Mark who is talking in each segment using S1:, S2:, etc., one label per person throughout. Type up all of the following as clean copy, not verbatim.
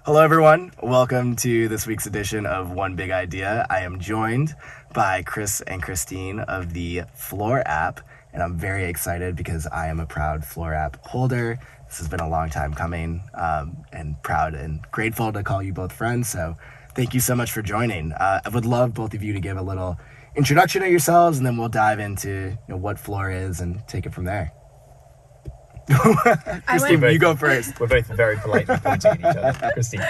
S1: Hello, everyone. Welcome to this week's edition of One Big Idea. I am joined by Chris and Christine of the Floor app, and I'm very excited because I am a proud Floor app holder. This has been a long time coming, and proud and grateful to call you both friends. So thank you so much for joining. I would love both of you to give a little introduction of yourselves, and then we'll dive into what Floor is and take it from there. Christine, you go first.
S2: We're both very politely pointing at each other. Christine.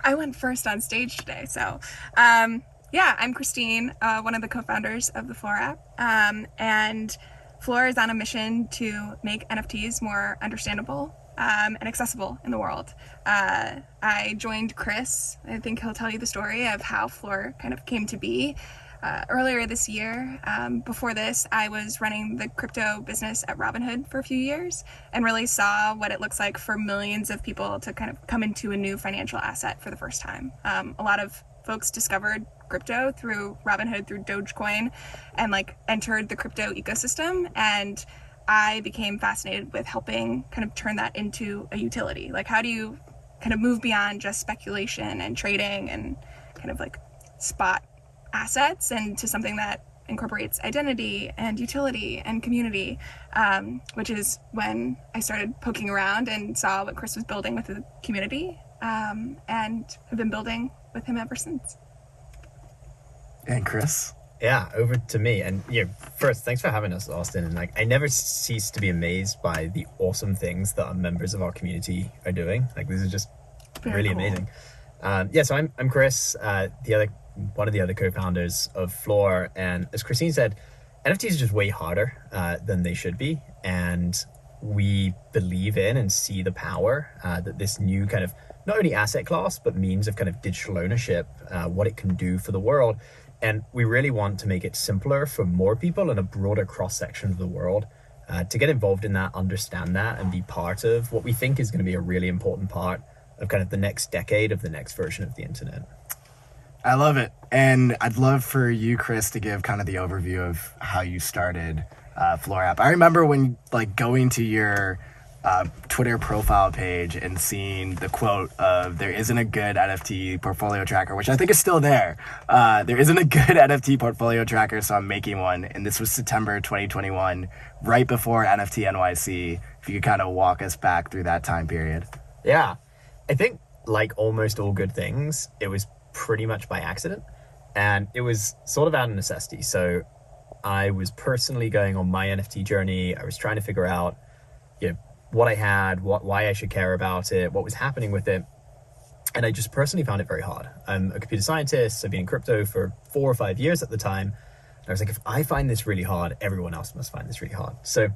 S3: I went first on stage today. So, I'm Christine, one of the co-founders of the Floor app. And Floor is on a mission to make NFTs more understandable and accessible in the world. I joined Chris. I think he'll tell you the story of how Floor kind of came to be. Earlier this year. Before this, I was running the crypto business at Robinhood for a few years and really saw what it looks like for millions of people to kind of come into a new financial asset for the first time. A lot of folks discovered crypto through Robinhood, through Dogecoin, and entered the crypto ecosystem. And I became fascinated with helping kind of turn that into a utility. How do you kind of move beyond just speculation and trading and kind of spot assets and to something that incorporates identity and utility and community, which is when I started poking around and saw what Chris was building with the community, and have been building with him ever since.
S1: And Chris?
S2: Yeah, over to me. And first, thanks for having us, Austin. And I never cease to be amazed by the awesome things that our members of our community are doing. This is just
S3: Very
S2: really
S3: cool.
S2: amazing. So I'm Chris, one of the other co-founders of Floor, and as Christine said, NFTs are just way harder than they should be, and we believe in and see the power that this new kind of not only asset class but means of kind of digital ownership, what it can do for the world, and we really want to make it simpler for more people in a broader cross-section of the world to get involved in that, understand that, and be part of what we think is going to be a really important part of kind of the next decade of the next version of the internet.
S1: I love it. And I'd love for you, Chris, to give kind of the overview of how you started Floor app. I remember when going to your Twitter profile page and seeing the quote of "there isn't a good NFT portfolio tracker," which I think is still there. There isn't a good NFT portfolio tracker, so I'm making one. And this was September 2021, right before NFT NYC. If you could kind of walk us back through that time period.
S2: Yeah, I think like almost all good things, it was pretty much by accident, and it was sort of out of necessity. So I was personally going on my NFT journey. I was trying to figure out what I had, why I should care about it, what was happening with it, and I just personally found it very hard. I'm a computer scientist. I've been in crypto for 4 or 5 years at the time, and I was like, if I find this really hard, everyone else must find this really hard. So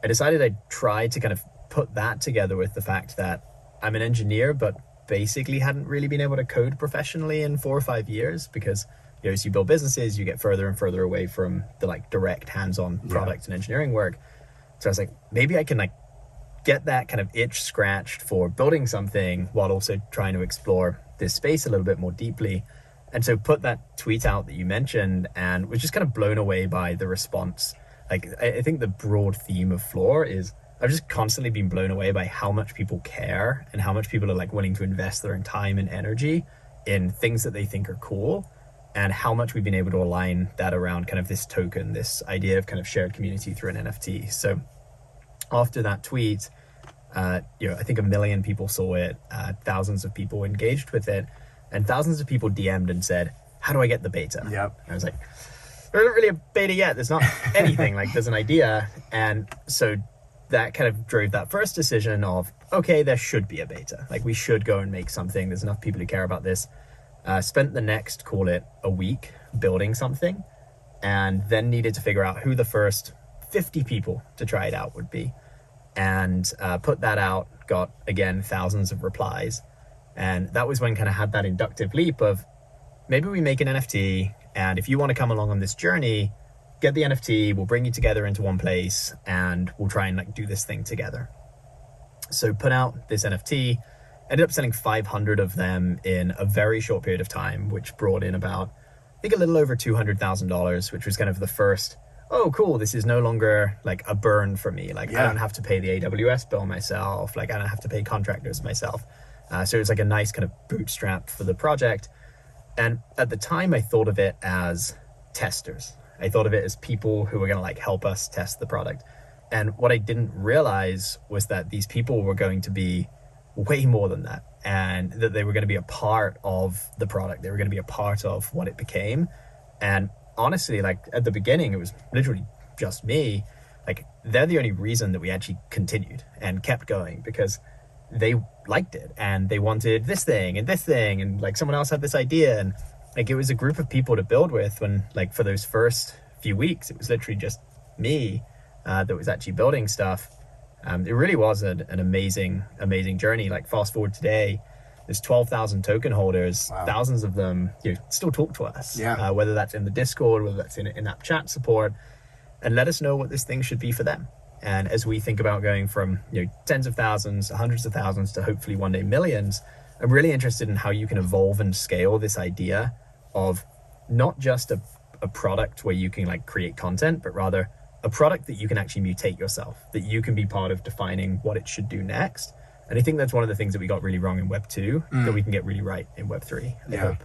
S2: I decided I'd try to kind of put that together with the fact that I'm an engineer, but basically hadn't really been able to code professionally in 4 or 5 years, because as you build businesses, you get further and further away from the direct hands-on product and engineering work. So I was like, maybe I can get that kind of itch scratched for building something while also trying to explore this space a little bit more deeply. And so put that tweet out that you mentioned, and was just kind of blown away by the response. I think the broad theme of Floor is I've just constantly been blown away by how much people care and how much people are willing to invest their own time and energy in things that they think are cool, and how much we've been able to align that around kind of this token, this idea of kind of shared community through an NFT. So after that tweet, I think 1 million people saw it, thousands of people engaged with it, and thousands of people DM'd and said, how do I get the beta?
S1: Yep.
S2: And I was like, there isn't really a beta yet. There's not anything. There's an idea. And so that kind of drove that first decision of, okay, there should be a beta. We should go and make something. There's enough people who care about this. Spent the next, call it a week, building something, and then needed to figure out who the first 50 people to try it out would be. And put that out, got, again, thousands of replies. And that was when kind of had that inductive leap of, maybe we make an NFT, and if you want to come along on this journey, get the NFT, we'll bring you together into one place, and we'll try and do this thing together. So put out this NFT, ended up selling 500 of them in a very short period of time, which brought in about, I think, a little over $200,000, which was kind of the first, oh, cool, this is no longer a burn for me. I don't have to pay the AWS bill myself. I don't have to pay contractors myself. So it was like a nice kind of bootstrap for the project. And at the time, I thought of it as testers. I thought of it as people who were going to like help us test the product. And what I didn't realize was that these people were going to be way more than that, and that they were going to be a part of the product. They were going to be a part of what it became. And honestly, like at the beginning, it was literally just me. Like they're the only reason that we actually continued and kept going, because they liked it and they wanted this thing and like someone else had this idea, and like it was a group of people to build with. When like for those first few weeks, it was literally just me that was actually building stuff. It really was an amazing journey. Like fast forward today, there's 12,000 token holders.
S1: Wow.
S2: Thousands of them still talk to us,
S1: Yeah.
S2: whether that's in the Discord, whether that's in in-app chat support, and let us know what this thing should be for them. And as we think about going from tens of thousands, hundreds of thousands, to hopefully one day millions, I'm really interested in how you can evolve and scale this idea of not just a product where you can like create content, but rather a product that you can actually mutate yourself, that you can be part of defining what it should do next. And I think that's one of the things that we got really wrong in Web 2 that we can get really right in Web 3. I hope.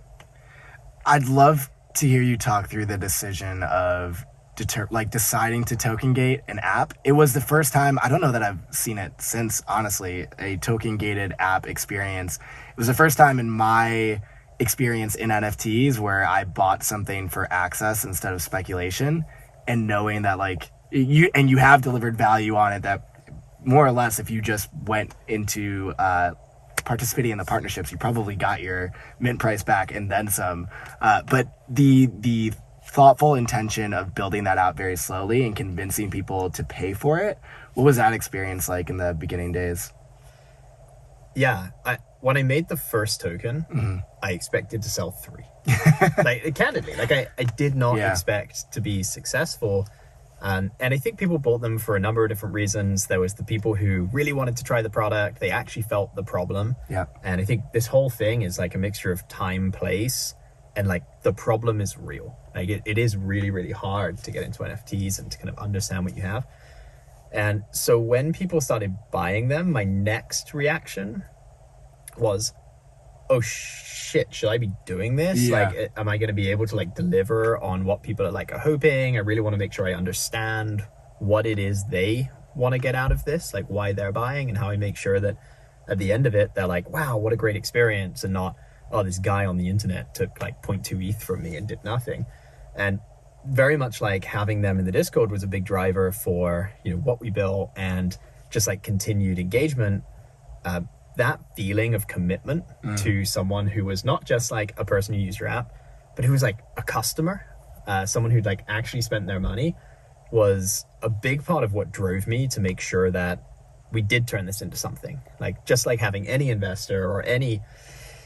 S1: I'd love to hear you talk through the decision of deciding to token gate an app. It was the first time, I don't know that I've seen it since, honestly, a token gated app experience. It was the first time in my experience in NFTs where I bought something for access instead of speculation, and knowing that like you have delivered value on it, that more or less if you just went into participating in the partnerships, you probably got your mint price back and then some. But the thoughtful intention of building that out very slowly and convincing people to pay for it, what was that experience like in the beginning days?
S2: Yeah, when I made the first token, I expected to sell 3. Like candidly, like I did not expect to be successful. And I think people bought them for a number of different reasons. There was the people who really wanted to try the product. They actually felt the problem.
S1: Yeah.
S2: And I think this whole thing is like a mixture of time, place, and like the problem is real. Like it is really, really hard to get into NFTs and to kind of understand what you have. And so when people started buying them, my next reaction was, oh shit, should I be doing this?
S1: Yeah.
S2: Like, am I going to be able to like deliver on what people are hoping? I really want to make sure I understand what it is they want to get out of this, like why they're buying, and how I make sure that at the end of it, they're like, wow, what a great experience, and not, oh, this guy on the internet took like 0.2 ETH from me and did nothing. And very much like having them in the Discord was a big driver for what we built, and just like continued engagement. That feeling of commitment to someone who was not just like a person who used your app, but who was like a customer, someone who'd like actually spent their money, was a big part of what drove me to make sure that we did turn this into something. Like just like having any investor or any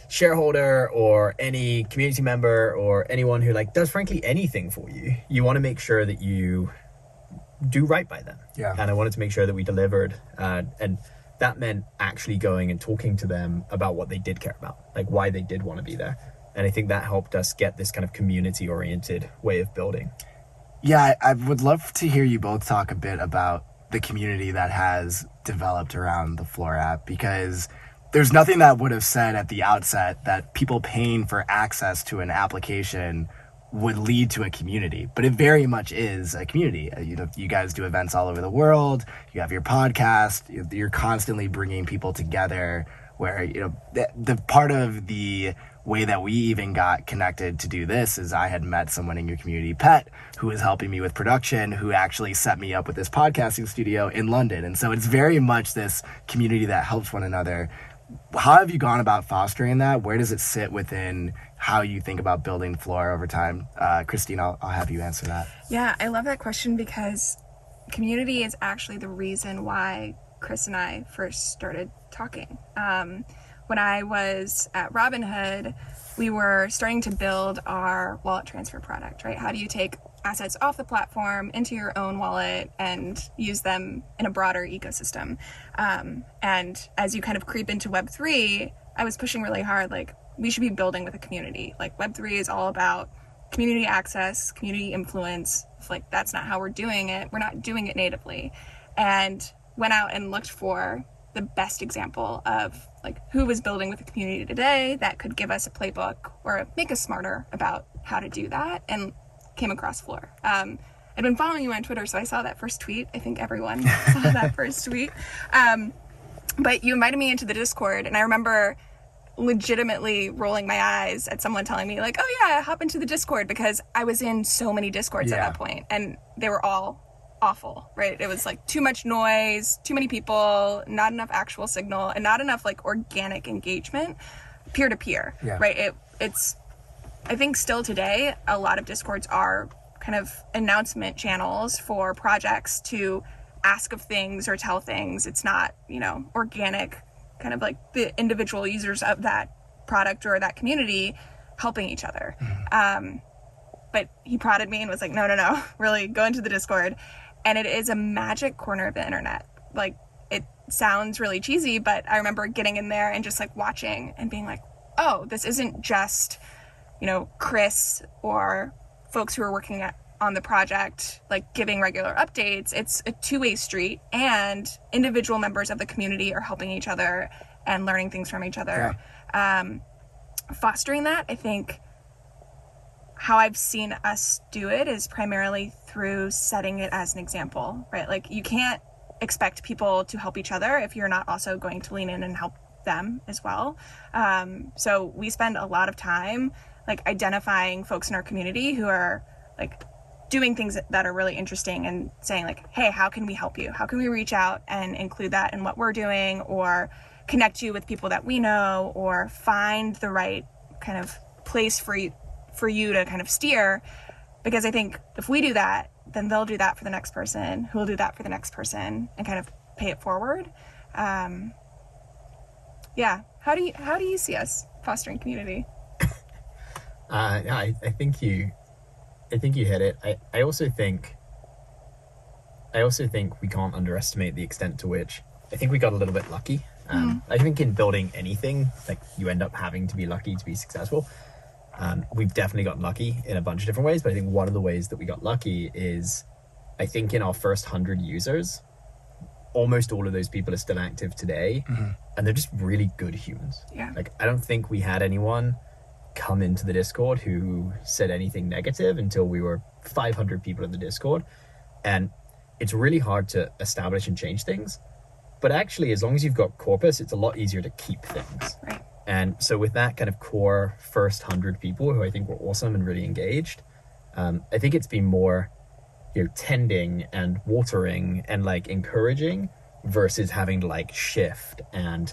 S2: shareholder or any community member or anyone who like does frankly anything for you, you want to make sure that you do right by them.
S1: Yeah.
S2: And I wanted to make sure that we delivered, and that meant actually going and talking to them about what they did care about, like why they did want to be there. And I think that helped us get this kind of community oriented way of building.
S1: Yeah, I would love to hear you both talk a bit about the community that has developed around the Floor app, because there's nothing that would have said at the outset that people paying for access to an application would lead to a community, but it very much is a community. You guys do events all over the world. You have your podcast. You're constantly bringing people together. Where the part of the way that we even got connected to do this is I had met someone in your community, Pet, who was helping me with production, who actually set me up with this podcasting studio in London. And so it's very much this community that helps one another. How have you gone about fostering that? Where does it sit within how you think about building Floor over time? Christine, I'll have you answer that.
S3: Yeah, I love that question, because community is actually the reason why Chris and I first started talking. When I was at Robinhood, we were starting to build our wallet transfer product, right? How do you take assets off the platform into your own wallet and use them in a broader ecosystem? And as you kind of creep into Web3, I was pushing really hard, like, we should be building with a community. Like, Web3 is all about community access, community influence. Like, that's not how we're doing it. We're not doing it natively. And went out and looked for the best example of like who was building with the community today that could give us a playbook or make us smarter about how to do that, and came across Floor. I'd been following you on Twitter, so I saw that first tweet. I think everyone saw that first tweet. But you invited me into the Discord, and I remember legitimately rolling my eyes at someone telling me like, oh yeah, hop into the Discord, because I was in so many Discords at that point, and they were all awful, right? It was like too much noise, too many people, not enough actual signal, and not enough like organic engagement peer to peer, right? It's I think still today a lot of Discords are kind of announcement channels for projects to ask of things or tell things. It's not, you know, organic, kind of like the individual users of that product or that community helping each other. But he prodded me and was like, no, really go into the Discord. And it is a magic corner of the internet. Like, it sounds really cheesy, but I remember getting in there and just like watching and being like, oh, this isn't just, you know, Chris or folks who are working on the project, like giving regular updates. It's a two-way street, and individual members of the community are helping each other and learning things from each other. Fostering that, I think how I've seen us do it is primarily through setting it as an example, right? Like, you can't expect people to help each other if you're not also going to lean in and help them as well. So we spend a lot of time like identifying folks in our community who are like doing things that are really interesting and saying like, hey, how can we help you? How can we reach out and include that in what we're doing, or connect you with people that we know, or find the right kind of place for you to kind of steer. Because I think if we do that, then they'll do that for the next person, who will do that for the next person, and kind of pay it forward. Yeah. How do you see us fostering community?
S2: I think you hit it. I also think we can't underestimate the extent to which I think we got a little bit lucky. I think in building anything, like, you end up having to be lucky to be successful. We've definitely gotten lucky in a bunch of different ways, but I think one of the ways that we got lucky is, I think in our first 100 users, almost all of those people are still active today, and they're just really good humans.
S3: Yeah.
S2: Like, I don't think we had anyone come into the Discord who said anything negative until we were 500 people in the Discord. And it's really hard to establish and change things, but actually, as long as you've got corpus, it's a lot easier to keep things.
S3: Right.
S2: And so with that kind of core first 100 people who I think were awesome and really engaged, I think it's been more, you know, tending and watering and like encouraging versus having to like shift and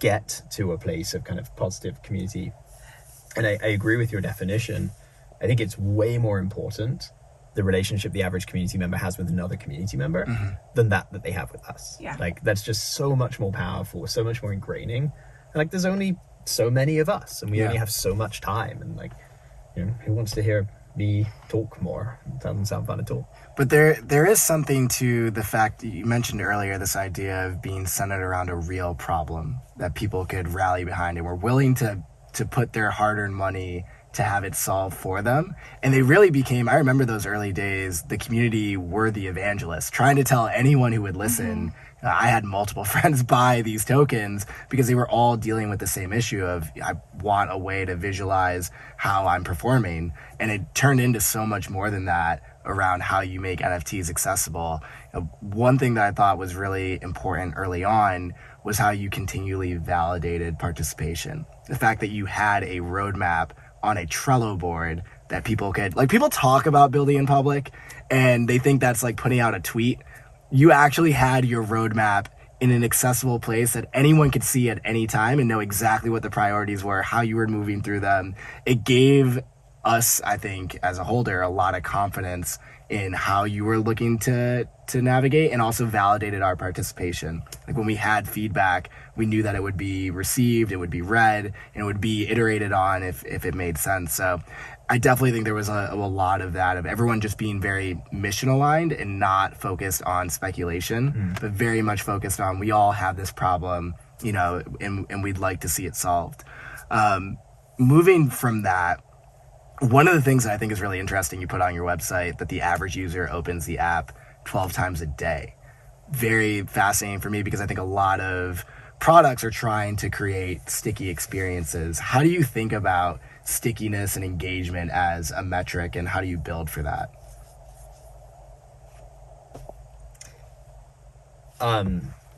S2: get to a place of kind of positive community. And I agree with your definition. I think it's way more important, the relationship the average community member has with another community member, than that they have with us.
S3: Yeah.
S2: Like, that's just so much more powerful, so much more ingraining. And like, there's only so many of us, and we only have so much time. And like, you know, who wants to hear me talk more? It doesn't sound fun at all.
S1: But there is something to the fact that you mentioned earlier, this idea of being centered around a real problem that people could rally behind and were willing to put their hard-earned money to have it solved for them. And they really became, I remember those early days, the community were the evangelists, trying to tell anyone who would listen. I had multiple friends buy these tokens because they were all dealing with the same issue of, I want a way to visualize how I'm performing. And it turned into so much more than that around how you make NFTs accessible. One thing that I thought was really important early on was how you continually validated participation. The fact that you had a roadmap on a Trello board that people could, like, people talk about building in public and they think that's like putting out a tweet. You actually had your roadmap in an accessible place that anyone could see at any time and know exactly what the priorities were, how you were moving through them. It gave us, I think, as a holder, a lot of confidence in how you were looking to navigate, and also validated our participation. Like, when we had feedback, we knew that it would be received, it would be read, and it would be iterated on if it made sense. So I definitely think there was a lot of that, of everyone just being very mission aligned and not focused on speculation, but very much focused on, we all have this problem, you know, and we'd like to see it solved. Moving from that, one of the things that I think is really interesting, you put on your website that the average user opens the app 12 times a day. very fascinating for me because I think a lot of products are trying to create sticky experiences. How do you think about stickiness and engagement as a metric, and how do you build for that?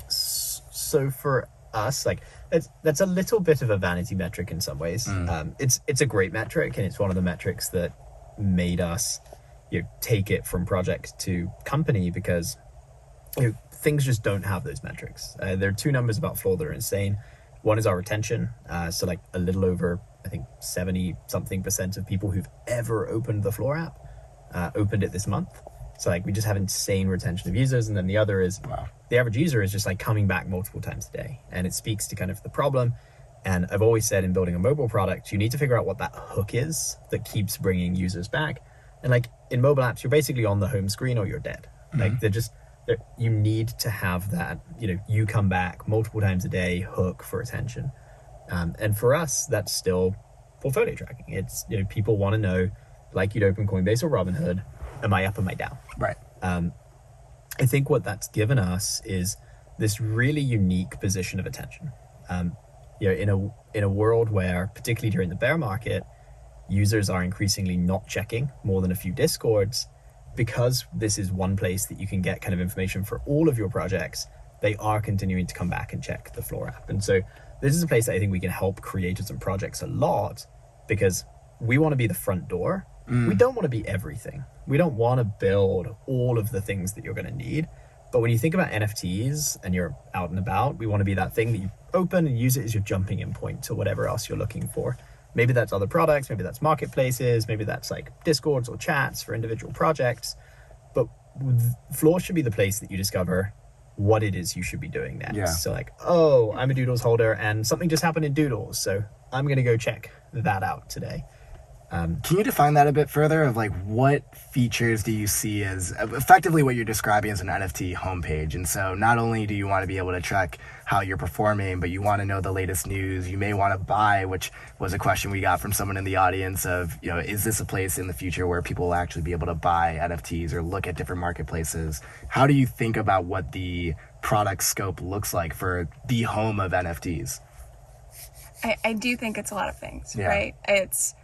S2: So for us, like that's a little bit of a vanity metric in some ways. It's a great metric, and it's one of the metrics that made us, take it from project to company, because things just don't have those metrics. There are two numbers about Floor that are insane. One is our retention. So like a little over, I think 70-something% of people who've ever opened the Floor app opened it this month. So like we just have insane retention of users. And then the other is the average user is just like coming back multiple times a day. And it speaks to kind of the problem. And I've always said in building a mobile product, you need to figure out what that hook is that keeps bringing users back. And like in mobile apps, you're basically on the home screen or you're dead. Like you need to have that, you come back multiple times a day hook for attention. And for us, that's still portfolio tracking. It's, people want to know, like you'd open Coinbase or Robinhood, am I up, am I down?
S1: Right.
S2: I think what that's given us is this really unique position of attention. In a world where, particularly during the bear market, users are increasingly not checking more than a few discords, because this is one place that you can get kind of information for all of your projects, they are continuing to come back and check the Floor app. And so this is a place that I think we can help creators and projects a lot, because we want to be the front door. We don't want to be everything. We don't want to build all of the things that you're going to need. But when you think about NFTs and you're out and about, we want to be that thing that you open and use it as your jumping in point to whatever else you're looking for. Maybe that's other products, maybe that's marketplaces, maybe that's like discords or chats for individual projects. But Floor should be the place that you discover what it is you should be doing next.
S1: Yeah.
S2: So like, oh, I'm a Doodles holder and something just happened in Doodles, so I'm going to go check that out today.
S1: Can you define that a bit further, of like what features do you see as effectively what you're describing as an NFT homepage? And so not only do you want to be able to track how you're performing, but you want to know the latest news. You may want to buy, which was a question we got from someone in the audience of, is this a place in the future where people will actually be able to buy NFTs or look at different marketplaces? How do you think about what the product scope looks like for the home of NFTs?
S3: I do think it's a lot of things, right? It's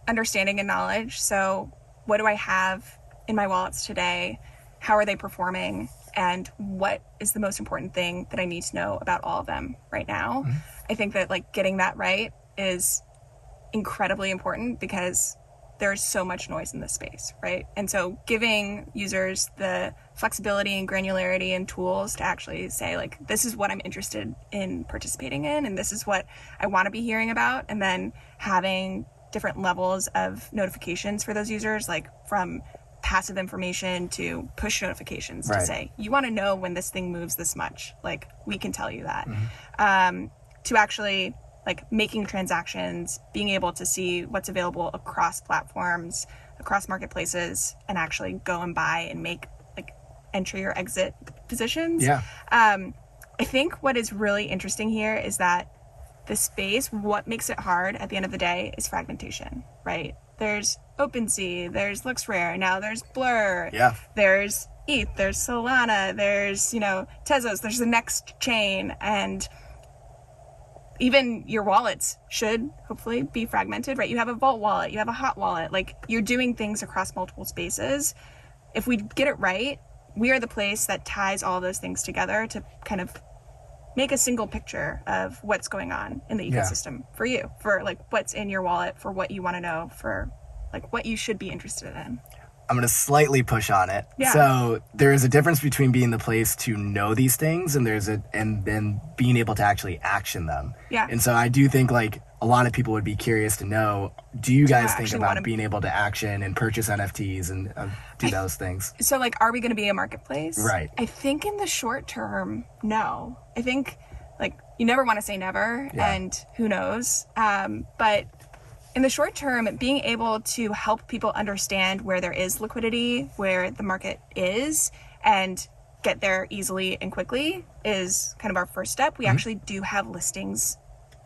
S3: understanding and knowledge. So what do I have in my wallets today? How are they performing? And what is the most important thing that I need to know about all of them right now? I think that like getting that right is incredibly important, because there's so much noise in this space, right? And so giving users the flexibility and granularity and tools to actually say, like, this is what I'm interested in participating in, and this is what I want to be hearing about. And then having different levels of notifications for those users, like from passive information to push notifications to say, you want to know when this thing moves this much, like we can tell you that. To actually like making transactions, being able to see what's available across platforms, across marketplaces, and actually go and buy and make like entry or exit positions. I think what is really interesting here is that the space, what makes it hard at the end of the day is fragmentation, right? There's OpenSea, there's LooksRare, now there's Blur, there's ETH, there's Solana, there's, Tezos, there's the next chain, and even your wallets should hopefully be fragmented, right? You have a Vault wallet, you have a hot wallet, like you're doing things across multiple spaces. If we get it right, we are the place that ties all those things together to kind of make a single picture of what's going on in the ecosystem for you, for like what's in your wallet, for what you want to know, for like what you should be interested in.
S1: I'm going to slightly push on it. So there is a difference between being the place to know these things and then being able to actually action them. And so I do think like a lot of people would be curious to know, do you guys think about being able to action and purchase NFTs and do those things? So
S3: like, are we going to be a marketplace?
S1: Right.
S3: I think in the short term, no. I think like you never want to say never, and who knows. But in the short term, being able to help people understand where there is liquidity, where the market is, and get there easily and quickly is kind of our first step. We actually do have listings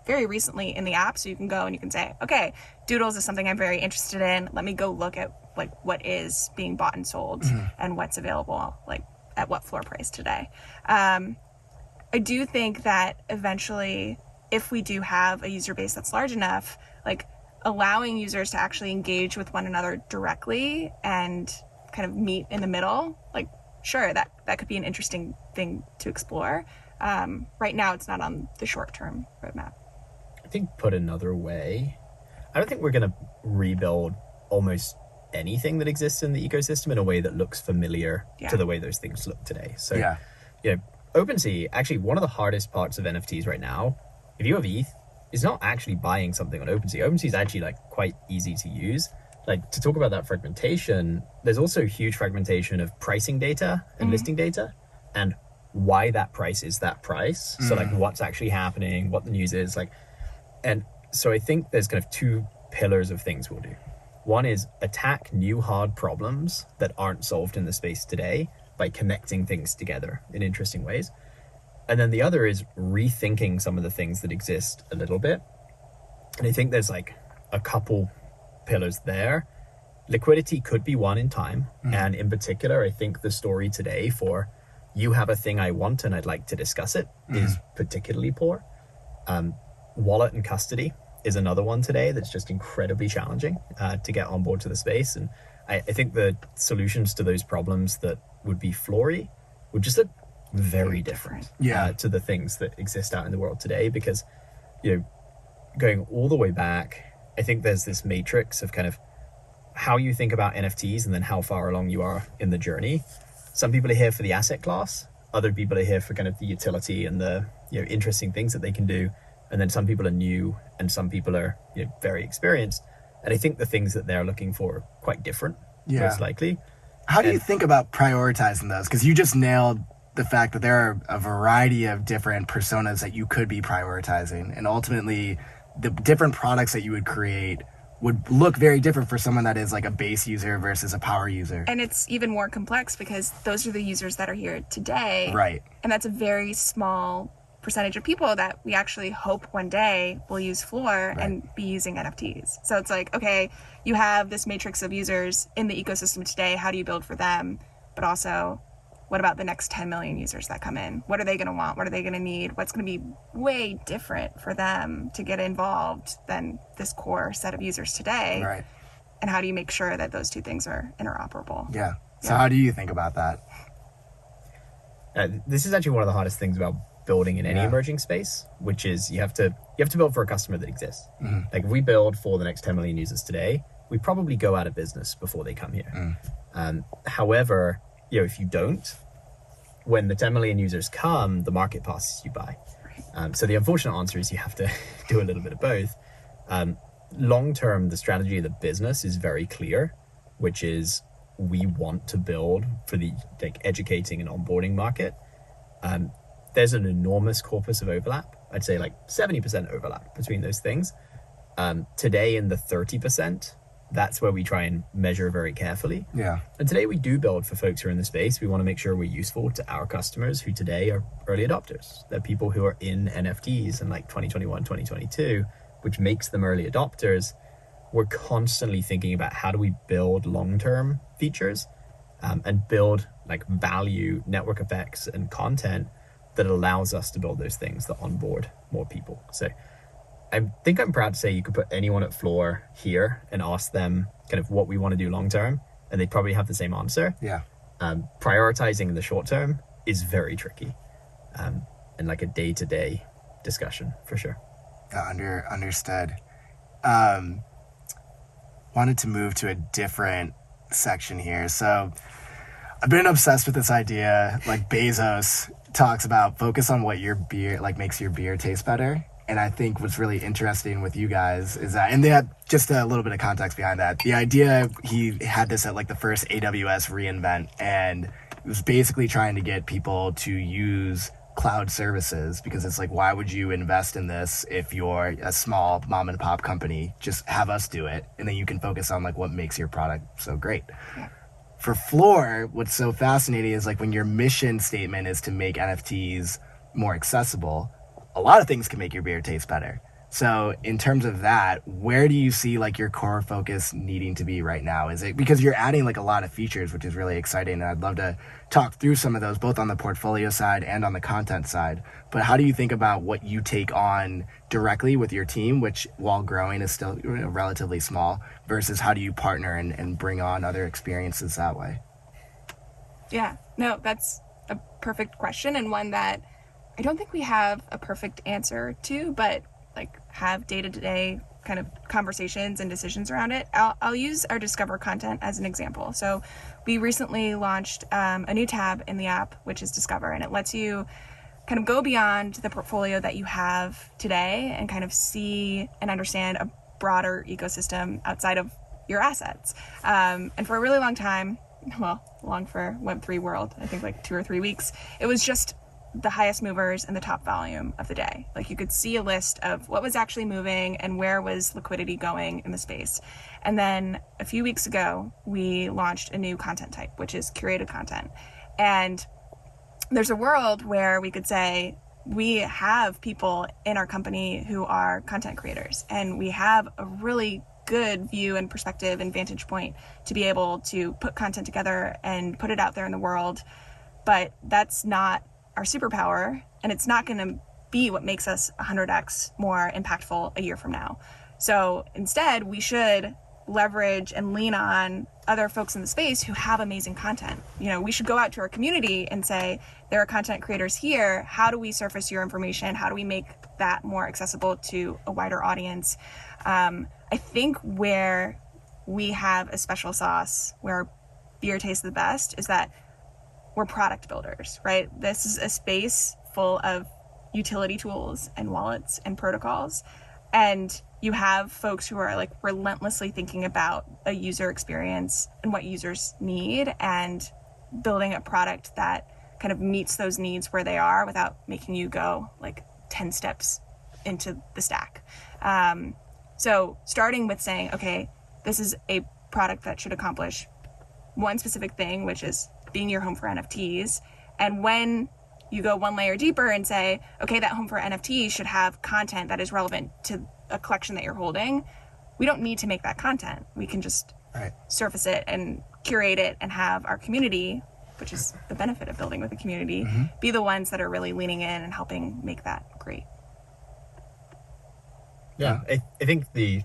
S3: very recently in the app, so you can go and you can say, okay, Doodles is something I'm very interested in. Let me go look at like what is being bought and sold and what's available like at what floor price today. I do think that eventually, if we do have a user base that's large enough, like allowing users to actually engage with one another directly and kind of meet in the middle, like sure, that could be an interesting thing to explore. Right now, it's not on the short-term roadmap.
S2: I think put another way, I don't think we're going to rebuild almost anything that exists in the ecosystem in a way that looks familiar to the way those things look today. So, you know, OpenSea, actually one of the hardest parts of NFTs right now, if you have ETH, is not actually buying something on OpenSea. OpenSea is actually like quite easy to use. Like to talk about that fragmentation, there's also huge fragmentation of pricing data and listing data and why that price is that price. So like what's actually happening, what the news is like. And so I think there's kind of two pillars of things we'll do. One is attack new hard problems that aren't solved in the space today by connecting things together in interesting ways. And then the other is rethinking some of the things that exist a little bit. And I think there's like a couple pillars there. Liquidity could be one in time. And in particular, I think the story today for you have a thing I want and I'd like to discuss it is particularly poor. Wallet and custody is another one today that's just incredibly challenging to get on board to the space. And I think the solutions to those problems that would be Flory would just look very different to the things that exist out in the world today. Because, you know, going all the way back, I think there's this matrix of kind of how you think about NFTs and then how far along you are in the journey. Some people are here for the asset class. Other people are here for kind of the utility and the, you know, interesting things that they can do. And then some people are new and some people are, you know, very experienced. And I think the things that they're looking for are quite different, most likely.
S1: How do you think about prioritizing those? Because you just nailed the fact that there are a variety of different personas that you could be prioritizing. And ultimately, the different products that you would create would look very different for someone that is like a base user versus a power user.
S3: And it's even more complex because those are the users that are here today.
S1: Right.
S3: And that's a very small percentage of people that we actually hope one day will use Floor and be using NFTs. So it's like, okay, you have this matrix of users in the ecosystem today. How do you build for them? But also, what about the next 10 million users that come in? What are they going to want? What are they going to need? What's going to be way different for them to get involved than this core set of users today?
S1: Right.
S3: And how do you make sure that those two things are interoperable?
S1: Yeah. So how do you think about that?
S2: This is actually one of the hardest things about building in any emerging space, which is you have to build for a customer that exists. Like if we build for the next 10 million users today, we probably go out of business before they come here. However, you know, if you don't, when the 10 million users come, the market passes you by. So the unfortunate answer is you have to do a little bit of both. Long term, the strategy of the business is very clear, which is we want to build for the like educating and onboarding market. There's an enormous corpus of overlap. I'd say like 70% overlap between those things. Today in the 30%, that's where we try and measure very carefully.
S1: Yeah.
S2: And today we do build for folks who are in the space. We want to make sure we're useful to our customers who today are early adopters. They're people who are in NFTs in like 2021, 2022, which makes them early adopters. We're constantly thinking about how do we build long-term features and build like value, network effects and content that allows us to build those things that onboard more people. So I think I'm proud to say you could put anyone at Floor here and ask them kind of what we want to do long term, and they'd probably have the same answer.
S1: Yeah.
S2: Prioritizing in the short term is very tricky, and like a day-to-day discussion for sure.
S1: Understood. Wanted to move to a different section here. So I've been obsessed with this idea, like Bezos talks about focus on what your beer, like makes your beer taste better. And I think what's really interesting with you guys is that, and they had just a little bit of context behind that. The idea, he had this at like the first AWS reInvent, and it was basically trying to get people to use cloud services, because it's like, why would you invest in this if you're a small mom and pop company? Just have us do it, and then you can focus on like what makes your product so great. Yeah. For Floor, what's so fascinating is like when your mission statement is to make NFTs more accessible, a lot of things can make your beer taste better. So in terms of that, where do you see like your core focus needing to be right now? Is it because you're adding like a lot of features, which is really exciting, and I'd love to talk through some of those both on the portfolio side and on the content side. But how do you think about what you take on directly with your team, which while growing is still relatively small, versus how do you partner and bring on other experiences that way?
S3: Yeah, no, that's a perfect question, and one that I don't think we have a perfect answer to, but like have day-to-day kind of conversations and decisions around it. I'll use our Discover content as an example. So we recently launched a new tab in the app, which is Discover, and it lets you kind of go beyond the portfolio that you have today and kind of see and understand a broader ecosystem outside of your assets. And for a really long time, well, long for Web3 world, I think like 2 or 3 weeks, it was just the highest movers and the top volume of the day. Like you could see a list of what was actually moving and where was liquidity going in the space. And then a few weeks ago, we launched a new content type, which is curated content. And there's a world where we could say, we have people in our company who are content creators, and we have a really good view and perspective and vantage point to be able to put content together and put it out there in the world. But that's not our superpower, and it's not going to be what makes us 100x more impactful a year from now. So instead, we should leverage and lean on other folks in the space who have amazing content. You know, we should go out to our community and say, there are content creators here. How do we surface your information? How do we make that more accessible to a wider audience? I think where we have a special sauce, where beer tastes the best, is that we're product builders, right? This is a space full of utility tools and wallets and protocols. And you have folks who are like relentlessly thinking about a user experience and what users need and building a product that kind of meets those needs where they are without making you go like 10 steps into the stack. So starting with saying, okay, this is a product that should accomplish one specific thing, which is being your home for NFTs. And when you go one layer deeper and say, okay, that home for NFTs should have content that is relevant to a collection that you're holding, we don't need to make that content. We can just surface it and curate it and have our community, which is the benefit of building with a community, be the ones that are really leaning in and helping make that great.
S2: Yeah, I think the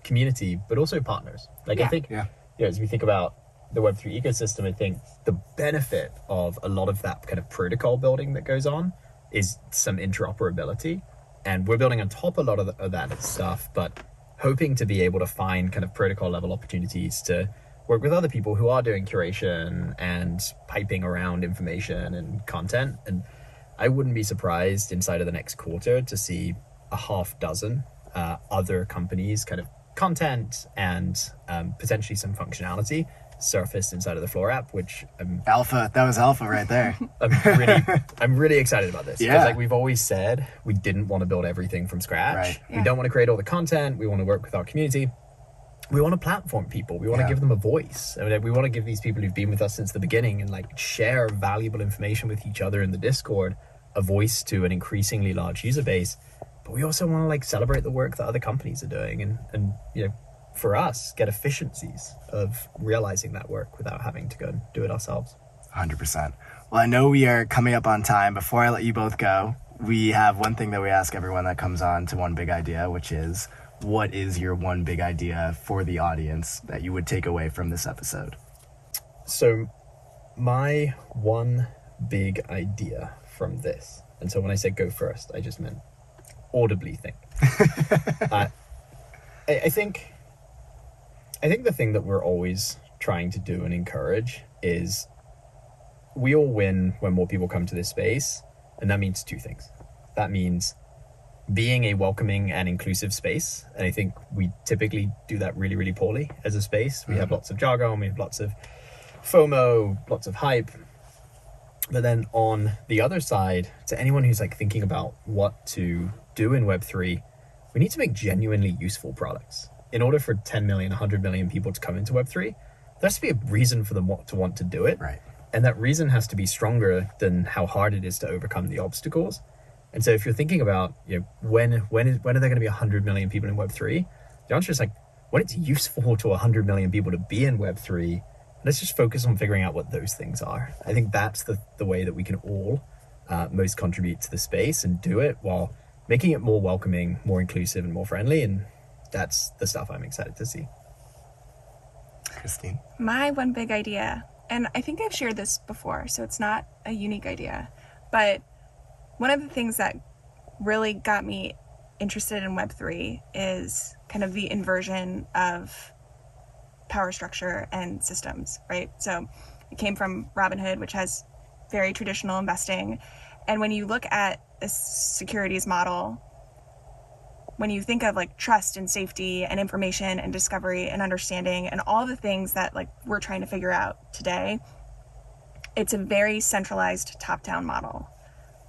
S2: community, but also partners. Like I think, as we think about the Web3 ecosystem, I think the benefit of a lot of that kind of protocol building that goes on is some interoperability. And we're building on top a lot of that stuff, but hoping to be able to find kind of protocol level opportunities to work with other people who are doing curation and piping around information and content. And I wouldn't be surprised inside of the next quarter to see a half dozen other companies kind of content and potentially some functionality surfaced inside of the Floor app, which
S1: Alpha, that was alpha right there.
S2: I'm really excited about this. Because like we've always said, we didn't want to build everything from scratch.
S1: Right.
S2: We don't want to create all the content. We want to work with our community. We want to platform people. We want to give them a voice. I mean, we want to give these people who've been with us since the beginning and like share valuable information with each other in the Discord a voice to an increasingly large user base. But we also want to like celebrate the work that other companies are doing and you know, for us, get efficiencies of realizing that work without having to go and do it ourselves.
S1: 100%. Well, I know we are coming up on time. Before I let you both go, we have one thing that we ask everyone that comes on to One Big Idea, which is, what is your one big idea for the audience that you would take away from this episode?
S2: So my one big idea from this, and so when I said go first, I just meant audibly think. I think the thing that we're always trying to do and encourage is we all win when more people come to this space, and that means two things. That means being a welcoming and inclusive space, and I think we typically do that really, really poorly as a space. We have lots of jargon, we have lots of FOMO, lots of hype. But then on the other side, to anyone who's like thinking about what to do in Web3, we need to make genuinely useful products. In order for 10 million, 100 million people to come into Web3, there has to be a reason for them to want to do it.
S1: Right.
S2: And that reason has to be stronger than how hard it is to overcome the obstacles. And so if you're thinking about, when are there going to be 100 million people in Web3, the answer is like, when it's useful to 100 million people to be in Web3, let's just focus on figuring out what those things are. I think that's the way that we can all most contribute to the space and do it while making it more welcoming, more inclusive, and more friendly. And that's the stuff I'm excited to see.
S1: Christine?
S3: My one big idea, and I think I've shared this before, so it's not a unique idea, but one of the things that really got me interested in Web3 is kind of the inversion of power structure and systems, right? So it came from Robinhood, which has very traditional investing. And when you look at a securities model, when you think of like trust and safety and information and discovery and understanding and all the things that like we're trying to figure out today, it's a very centralized top-down model.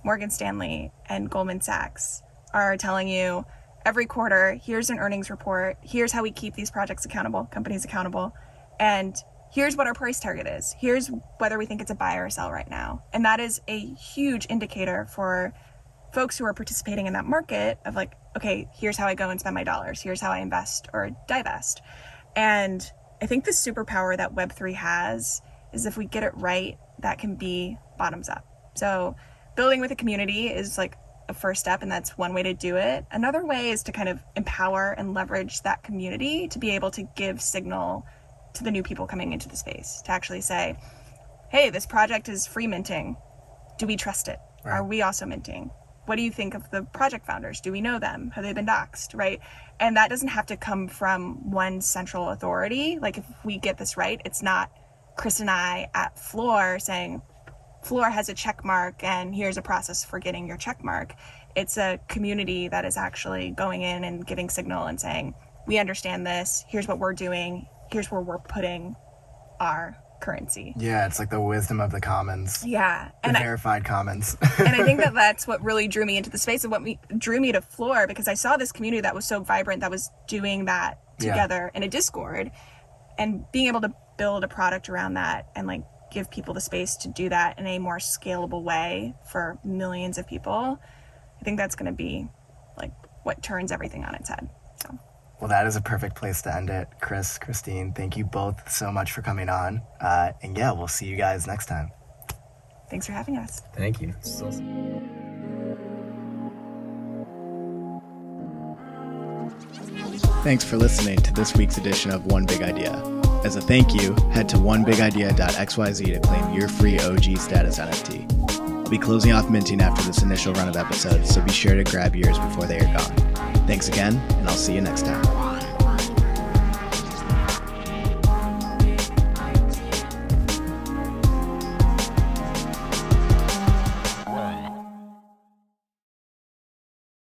S3: Morgan Stanley and Goldman Sachs are telling you every quarter, here's an earnings report, here's how we keep these projects accountable, companies accountable, and here's what our price target is. Here's whether we think it's a buy or a sell right now. And that is a huge indicator for folks who are participating in that market of like, okay, here's how I go and spend my dollars. Here's how I invest or divest. And I think the superpower that Web3 has is if we get it right, that can be bottoms up. So building with a community is like a first step, and that's one way to do it. Another way is to kind of empower and leverage that community to be able to give signal to the new people coming into the space, to actually say, hey, this project is free minting. Do we trust it? Right. Are we also minting? What do you think of the project founders? Do we know them? Have they been doxxed, right? And that doesn't have to come from one central authority. Like if we get this right, it's not Chris and I at Floor saying, Floor has a check mark and here's a process for getting your check mark. It's a community that is actually going in and giving signal and saying, we understand this, here's what we're doing, here's where we're putting our currency.
S1: Yeah, it's like the wisdom of the commons.
S3: Yeah.
S1: The verified commons.
S3: And I think that that's what really drew me into the space and what drew me to Floor, because I saw this community that was so vibrant, that was doing that together in a Discord, and being able to build a product around that and like give people the space to do that in a more scalable way for millions of people. I think that's going to be like what turns everything on its head. So.
S1: Well, that is a perfect place to end it. Chris, Christine, thank you both so much for coming on. And yeah, we'll see you guys next time.
S3: Thanks for having us.
S2: Thank you. This is awesome.
S1: Thanks for listening to this week's edition of One Big Idea. As a thank you, head to onebigidea.xyz to claim your free OG status NFT. I'll be closing off minting after this initial run of episodes, so be sure to grab yours before they are gone. Thanks again, and I'll see you next time.